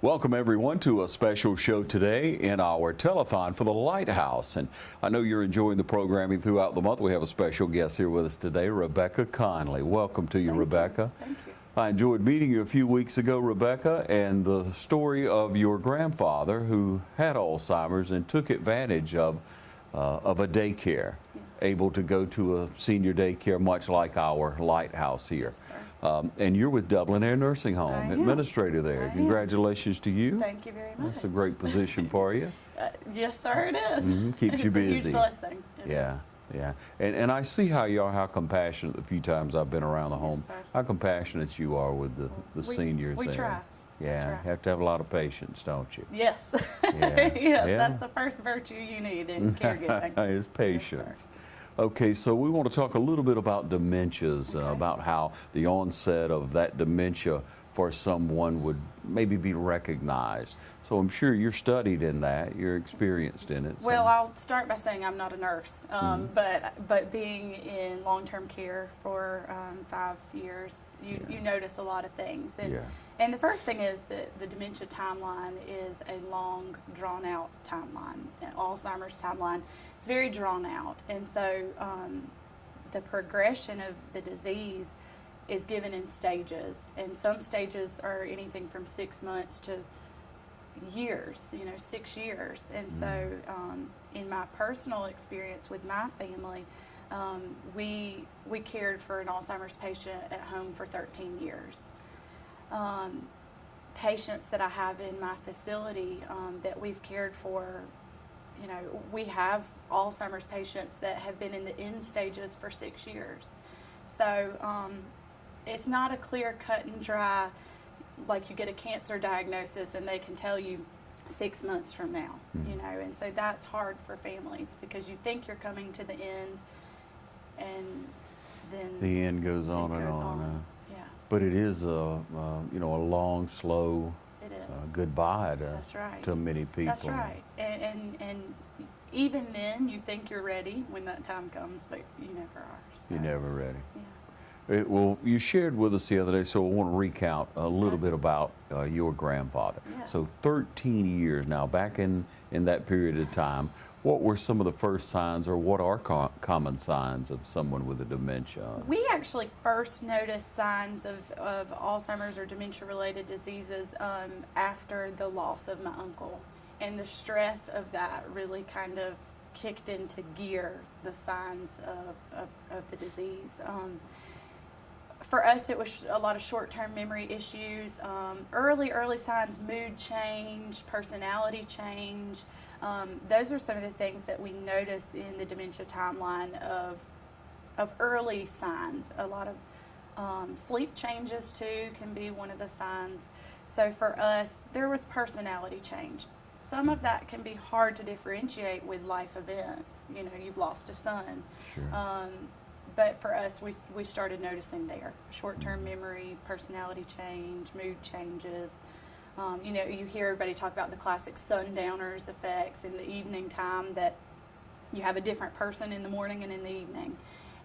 Welcome everyone to a special show today in our telethon for the Lighthouse. And I know you're enjoying the programming throughout the month. We have a special guest here with us today, Rebecca Conley. Welcome to you, Rebecca. Thank you. I enjoyed meeting you a few weeks ago, Rebecca, and the story of your grandfather who had Alzheimer's and took advantage of a daycare, able to go to a senior daycare much like our Lighthouse here. And you're with Dublin Air Nursing Home, administrator there. Congratulations to you. Thank you very much. That's a great position for you. Yes, sir, it is. Keeps you busy. It's a huge blessing. Yeah. And I see how you are, how compassionate the few times I've been around the home, how compassionate you are with the seniors there. We try. Yeah, you have to have a lot of patience, don't you? Yes. Yeah. Yes, that's the first virtue you need in caregiving. Is patience. Yes, okay, so we want to talk a little bit about dementias, about how the onset of that dementia for someone would maybe be recognized. So I'm sure you're studied in that, you're experienced in it. So. Well, I'll start by saying I'm not a nurse, but being in long-term care for 5 years, you notice a lot of things. And the first thing is that the dementia timeline is a long, drawn-out timeline. Alzheimer's timeline, it's very drawn out. And so the progression of the disease is given in stages. And some stages are anything from 6 months to years, 6 years. And so in my personal experience with my family, we cared for an Alzheimer's patient at home for 13 years. Patients that I have in my facility that we've cared for, we have Alzheimer's patients that have been in the end stages for 6 years. So it's not a clear cut and dry, like you get a cancer diagnosis and they can tell you 6 months from now, and so that's hard for families because you think you're coming to the end and then the end goes on and on. But it is a long, slow goodbye to many people. That's right. And even then, you think you're ready when that time comes, but you never are. So. You're never ready. Yeah. Well, you shared with us the other day, so I want to recount a little bit about your grandfather. Yes. So 13 years now, back in that period of time, what were some of the first signs, or what are common signs of someone with a dementia? We actually first noticed signs of Alzheimer's or dementia-related diseases after the loss of my uncle. And the stress of that really kind of kicked into gear the signs of the disease. For us, it was a lot of short-term memory issues, early signs, mood change, personality change. Those are some of the things that we notice in the dementia timeline of early signs. A lot of sleep changes too can be one of the signs. So for us, there was personality change. Some of that can be hard to differentiate with life events. You've lost a son. Sure. But for us, we started noticing there. Short-term memory, personality change, mood changes. You hear everybody talk about the classic sundowners effects in the evening time, that you have a different person in the morning and in the evening.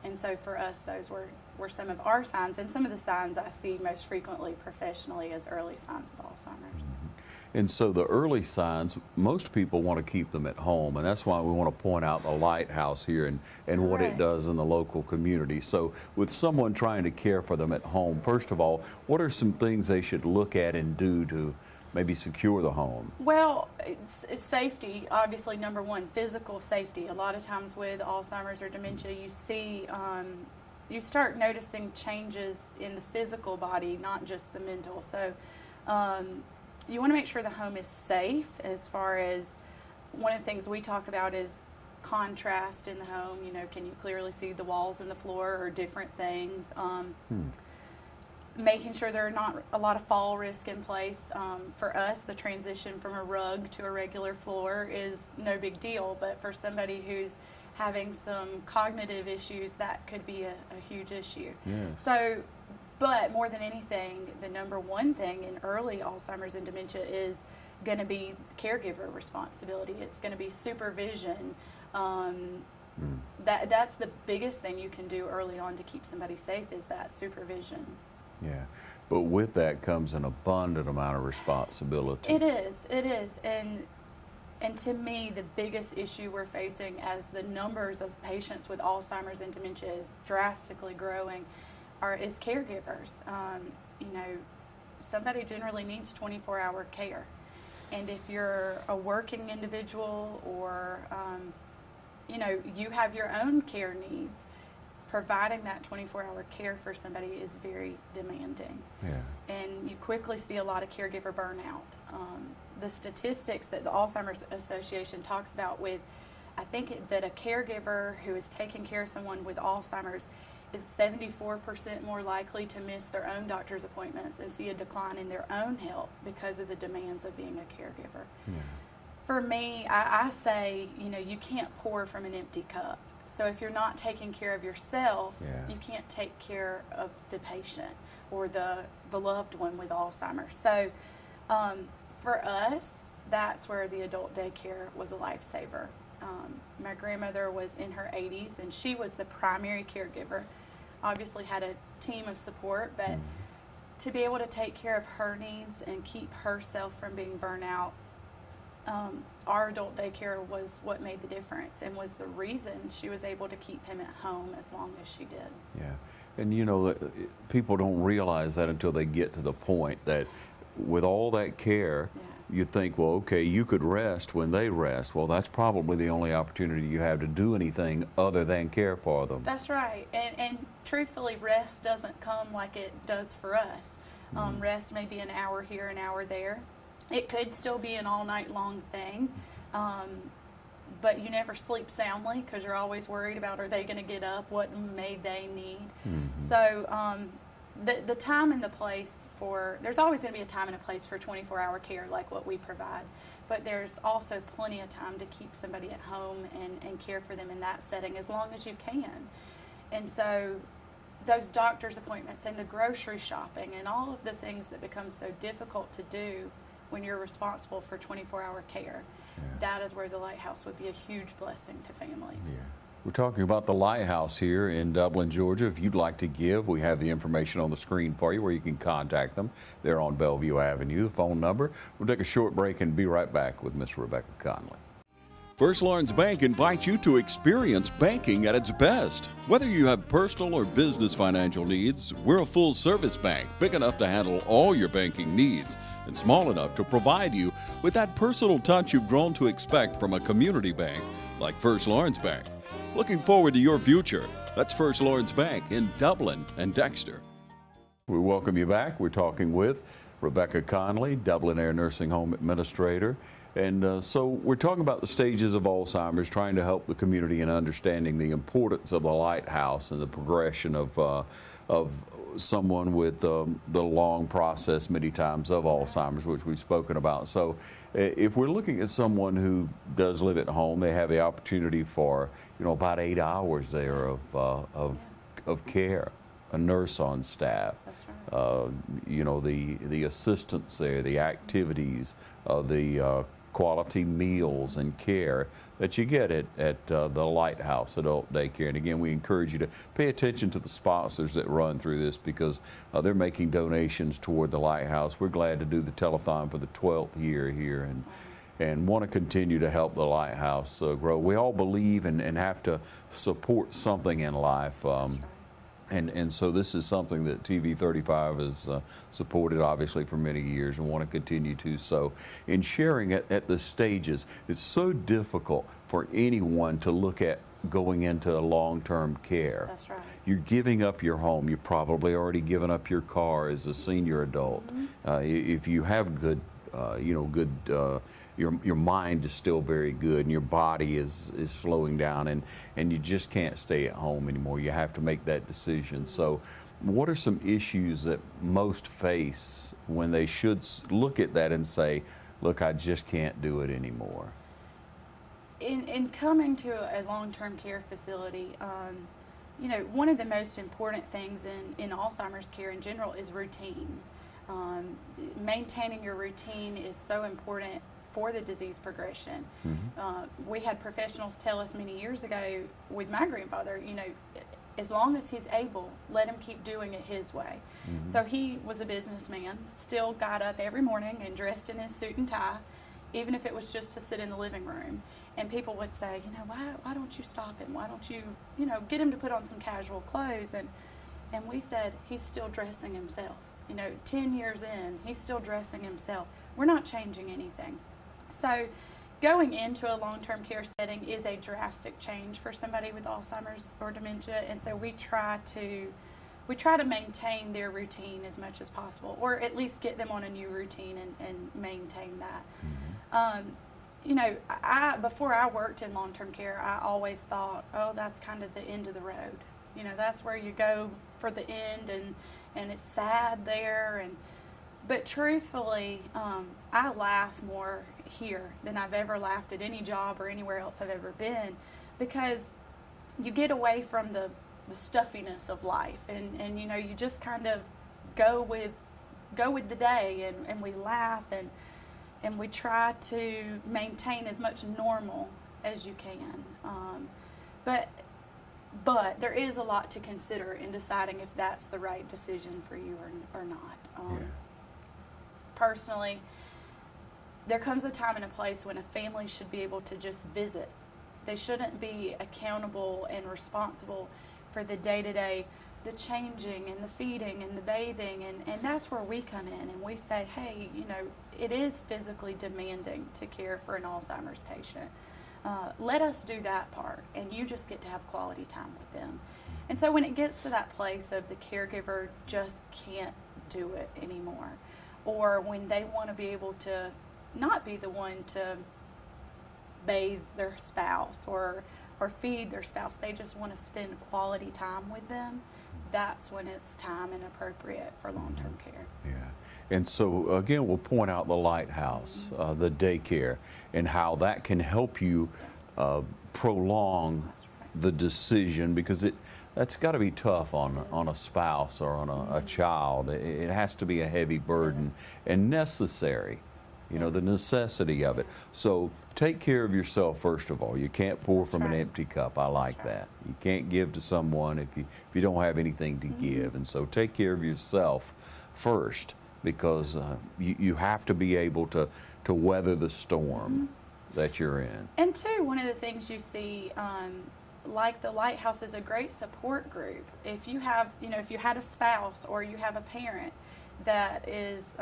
And so for us, those were some of our signs, and some of the signs I see most frequently professionally as early signs of Alzheimer's. And so the early signs, most people want to keep them at home, and that's why we want to point out the Lighthouse here and what it does in the local community. So with someone trying to care for them at home, first of all, what are some things they should look at and do to maybe secure the home? Well, it's safety, obviously, number one, physical safety. A lot of times with Alzheimer's or dementia, you see, you start noticing changes in the physical body, not just the mental. So you want to make sure the home is safe. As far as one of the things we talk about is contrast in the home. Can you clearly see the walls and the floor or different things? Making sure there are not a lot of fall risk in place. For us, the transition from a rug to a regular floor is no big deal, but for somebody who's having some cognitive issues, that could be a huge issue. Yes. So, but more than anything, the number one thing in early Alzheimer's and dementia is going to be caregiver responsibility. It's going to be supervision. That's the biggest thing you can do early on to keep somebody safe, is that supervision. Yeah. But with that comes an abundant amount of responsibility. It is. And to me, the biggest issue we're facing as the numbers of patients with Alzheimer's and dementia is drastically growing is caregivers. You know, somebody generally needs 24-hour care. And if you're a working individual or, you know, you have your own care needs, providing that 24-hour care for somebody is very demanding. Yeah. And you quickly see a lot of caregiver burnout. The statistics that the Alzheimer's Association talks about I think that a caregiver who is taking care of someone with Alzheimer's is 74% more likely to miss their own doctor's appointments and see a decline in their own health because of the demands of being a caregiver. Yeah. For me, I say, you know, you can't pour from an empty cup. So if you're not taking care of yourself, Yeah. you can't take care of the patient or the loved one with Alzheimer's. So for us, that's where the adult daycare was a lifesaver. My grandmother was in her 80s, and she was the primary caregiver. Obviously had a team of support, but to be able to take care of her needs and keep herself from being burnt out, our adult daycare was what made the difference and was the reason she was able to keep him at home as long as she did. Yeah. And you know, people don't realize that until they get to the point that with all that care, you think, well, okay, you could rest when they rest. Well, that's probably the only opportunity you have to do anything other than care for them. That's right. And truthfully, rest doesn't come like it does for us. Rest may be an hour here, an hour there. It could still be an all night long thing, but you never sleep soundly because you're always worried about, are they going to get up? What may they need? So the time and the place there's always going to be a time and a place for 24-hour care like what we provide, but there's also plenty of time to keep somebody at home and care for them in that setting as long as you can. And so those doctor's appointments and the grocery shopping and all of the things that become so difficult to do when you're responsible for 24-hour care, that is where the Lighthouse would be a huge blessing to families. Yeah. We're talking about the Lighthouse here in Dublin, Georgia. If you'd like to give, we have the information on the screen for you where you can contact them. They're on Bellevue Avenue, the phone number. We'll take a short break and be right back with Miss Rebecca Conley. First Lawrence Bank invites you to experience banking at its best. Whether you have personal or business financial needs, we're a full-service bank, big enough to handle all your banking needs and small enough to provide you with that personal touch you've grown to expect from a community bank like First Lawrence Bank. Looking forward to your future. That's First Lawrence Bank in Dublin and Dexter. We welcome you back. We're talking with Rebecca Conley, Dublin Air Nursing Home Administrator. And so we're talking about the stages of Alzheimer's, trying to help the community in understanding the importance of the Lighthouse and the progression of someone with the long process many times of Alzheimer's, which we've spoken about. So if we're looking at someone who does live at home, they have the opportunity for, you know, about 8 hours there of care, a nurse on staff. That's right. You know, the assistance there, the activities, the quality meals and care that you get at the Lighthouse Adult Daycare. And again, we encourage you to pay attention to the sponsors that run through this because they're making donations toward the Lighthouse. We're glad to do the telethon for the 12th year here and want to continue to help the Lighthouse grow. We all believe and have to support something in life. And so this is something that TV 35 has supported obviously for many years and want to continue to. So in sharing it at the stages, it's so difficult for anyone to look at going into long-term care. That's right. You're giving up your home. You've probably already given up your car as a senior adult. If you have good your mind is still very good and your body is slowing down and you just can't stay at home anymore. You have to make that decision. So what are some issues that most face when they should look at that and say, look, I just can't do it anymore? In coming to a long-term care facility, you know, one of the most important things in Alzheimer's care in general is routine. Maintaining your routine is so important for the disease progression. We had professionals tell us many years ago with my grandfather, you know, as long as he's able, let him keep doing it his way. So he was a businessman, still got up every morning and dressed in his suit and tie, even if it was just to sit in the living room. And people would say, you know, why don't you stop him? Why don't you, you know, get him to put on some casual clothes? And we said, he's still dressing himself. You know, 10 years in, he's still dressing himself. We're not changing anything. So going into a long-term care setting is a drastic change for somebody with Alzheimer's or dementia, and so we try to maintain their routine as much as possible, or at least get them on a new routine and maintain that. You know, before I worked in long-term care, I always thought, oh, that's kind of the end of the road. You know, that's where you go for the end, and it's sad there. But truthfully, I laugh more here than I've ever laughed at any job or anywhere else I've ever been, because you get away from the stuffiness of life, and you know, you just kind of go with the day, and we laugh, and we try to maintain as much normal as you can. But there is a lot to consider in deciding if that's the right decision for you or not. Personally, there comes a time and a place when a family should be able to just visit. They shouldn't be accountable and responsible for the day-to-day, the changing and the feeding and the bathing, and that's where we come in and we say, hey, you know, it is physically demanding to care for an Alzheimer's patient. Let us do that part, and you just get to have quality time with them. And so when it gets to that place of the caregiver just can't do it anymore, or when they want to be able to not be the one to bathe their spouse or feed their spouse, they just want to spend quality time with them, that's when it's time and appropriate for long-term care. Yeah. And so again, we'll point out the lighthouse, the daycare, and how that can help you prolong the decision, because that's got to be tough on a spouse or on a child. It has to be a heavy burden and necessary, you know, the necessity of it. So take care of yourself first of all. You can't pour from an empty cup. I like that. You can't give to someone if you don't have anything to give. And so take care of yourself first, because you have to be able to weather the storm that you're in. And two, one of the things you see, like the Lighthouse, is a great support group. If you have, you know, if you had a spouse or you have a parent that is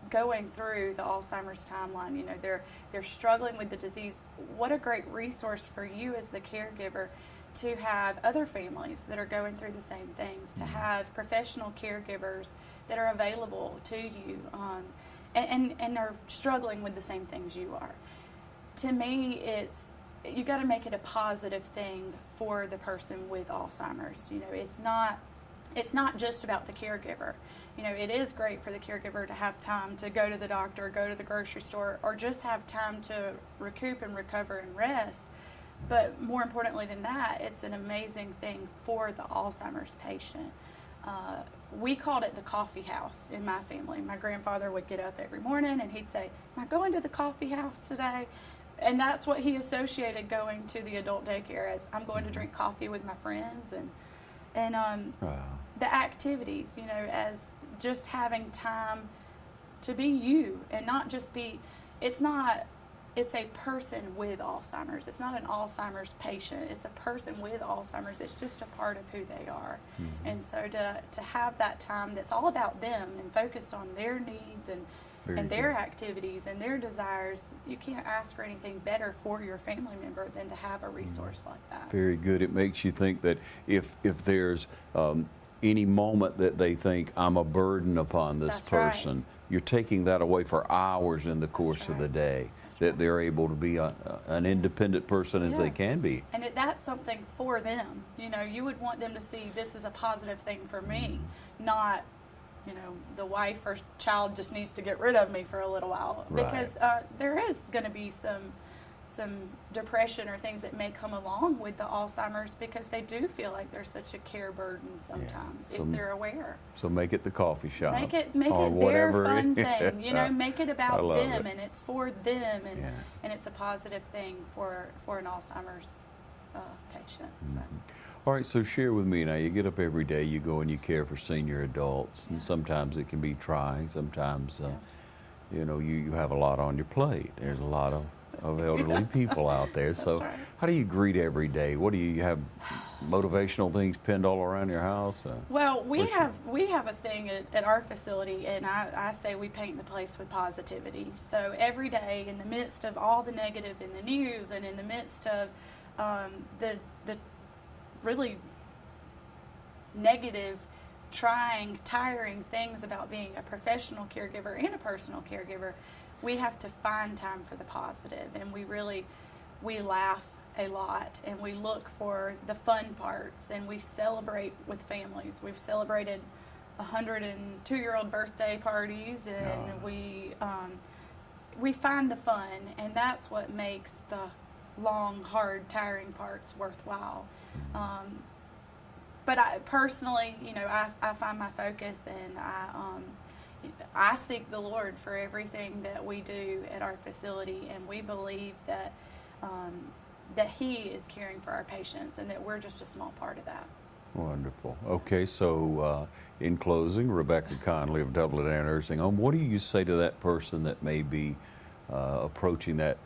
going through the Alzheimer's timeline, you know, they're struggling with the disease, what a great resource for you as the caregiver to have other families that are going through the same things, to have professional caregivers that are available to you and are struggling with the same things you are. To me, you got to make it a positive thing for the person with Alzheimer's. You know, it's not just about the caregiver. You know, it is great for the caregiver to have time to go to the doctor, go to the grocery store, or just have time to recoup and recover and rest. But more importantly than that, it's an amazing thing for the Alzheimer's patient. We called it the coffee house in my family. My grandfather would get up every morning and he'd say, "Am I going to the coffee house today?" And that's what he associated going to the adult daycare as. I'm going to drink coffee with my friends, and the activities, you know, as just having time to be you and not just be. It's a person with Alzheimer's. It's not an Alzheimer's patient. It's a person with Alzheimer's. It's just a part of who they are. And so to have that time that's all about them and focused on their needs and their activities and their desires, you can't ask for anything better for your family member than to have a resource like that. Very good. It makes you think that if there's any moment that they think I'm a burden upon this person, you're taking that away for hours in the course of the day, that they're able to be an independent person as they can be. And that's something for them. You know, you would want them to see this is a positive thing for me, not, you know, the wife or child just needs to get rid of me for a little while. Because there is going to be some depression or things that may come along with the Alzheimer's, because they do feel like there's such a care burden sometimes if they're aware. So make it the coffee shop. Make it their fun thing. You know, make it about them, and it's for them, and it's a positive thing for an Alzheimer's patient. So. All right, so share with me now. You get up every day, you go and you care for senior adults, and sometimes it can be trying. Sometimes, you know, you have a lot on your plate. There's a lot of elderly people out there. So right. how do you greet every day? What do you have, motivational things pinned all around your house? Well, we have a thing at our facility, and I say we paint the place with positivity. So every day, in the midst of all the negative in the news, and in the midst of the really negative, trying, tiring things about being a professional caregiver and a personal caregiver, we have to find time for the positive, and we laugh a lot, and we look for the fun parts, and we celebrate with families. We've celebrated 102-year-old birthday parties, and we find the fun, and that's what makes the long, hard, tiring parts worthwhile. But I personally, you know, I find my focus, and I seek the Lord for everything that we do at our facility, and we believe that that He is caring for our patients, and that we're just a small part of that. Wonderful. Okay, so in closing, Rebecca Conley of Dublin Air Nursing Home, what do you say to that person that may be approaching that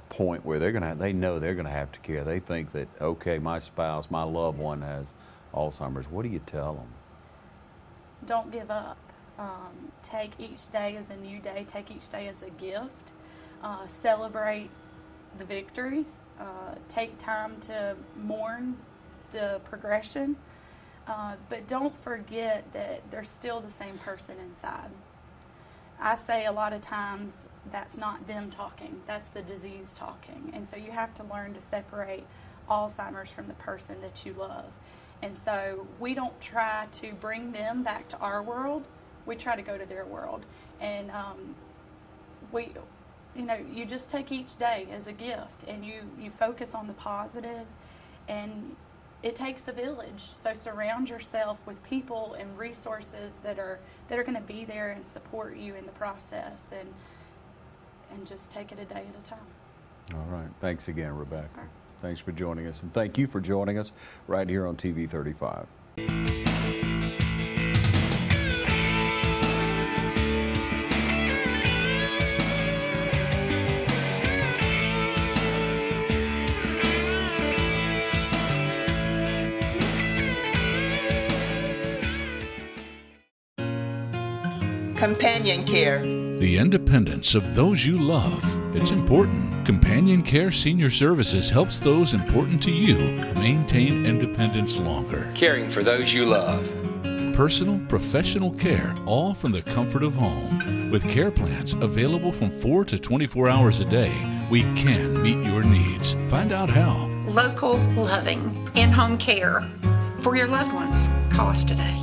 point where they know they're gonna have to care? They think that, okay, my spouse, my loved one has Alzheimer's. What do you tell them? Don't give up. Take each day as a new day. Take each day as a gift. Celebrate the victories. Take time to mourn the progression. But don't forget that they're still the same person inside. I say a lot of times that's not them talking, that's the disease talking. And so you have to learn to separate Alzheimer's from the person that you love. And so we don't try to bring them back to our world, we try to go to their world. And you just take each day as a gift, and you focus on the positive, and it takes a village. So surround yourself with people and resources that are going to be there and support you in the process, and just take it a day at a time. All right. Thanks again, Rebecca. Yes, sir. Thanks for joining us, and thank you for joining us right here on TV 35. Companion care. The independence of those you love. It's important. Companion Care Senior Services helps those important to you maintain independence longer. Caring for those you love. Personal, professional care, all from the comfort of home. With care plans available from 4 to 24 hours a day, we can meet your needs. Find out how. Local, loving, in-home care for your loved ones. Call us today.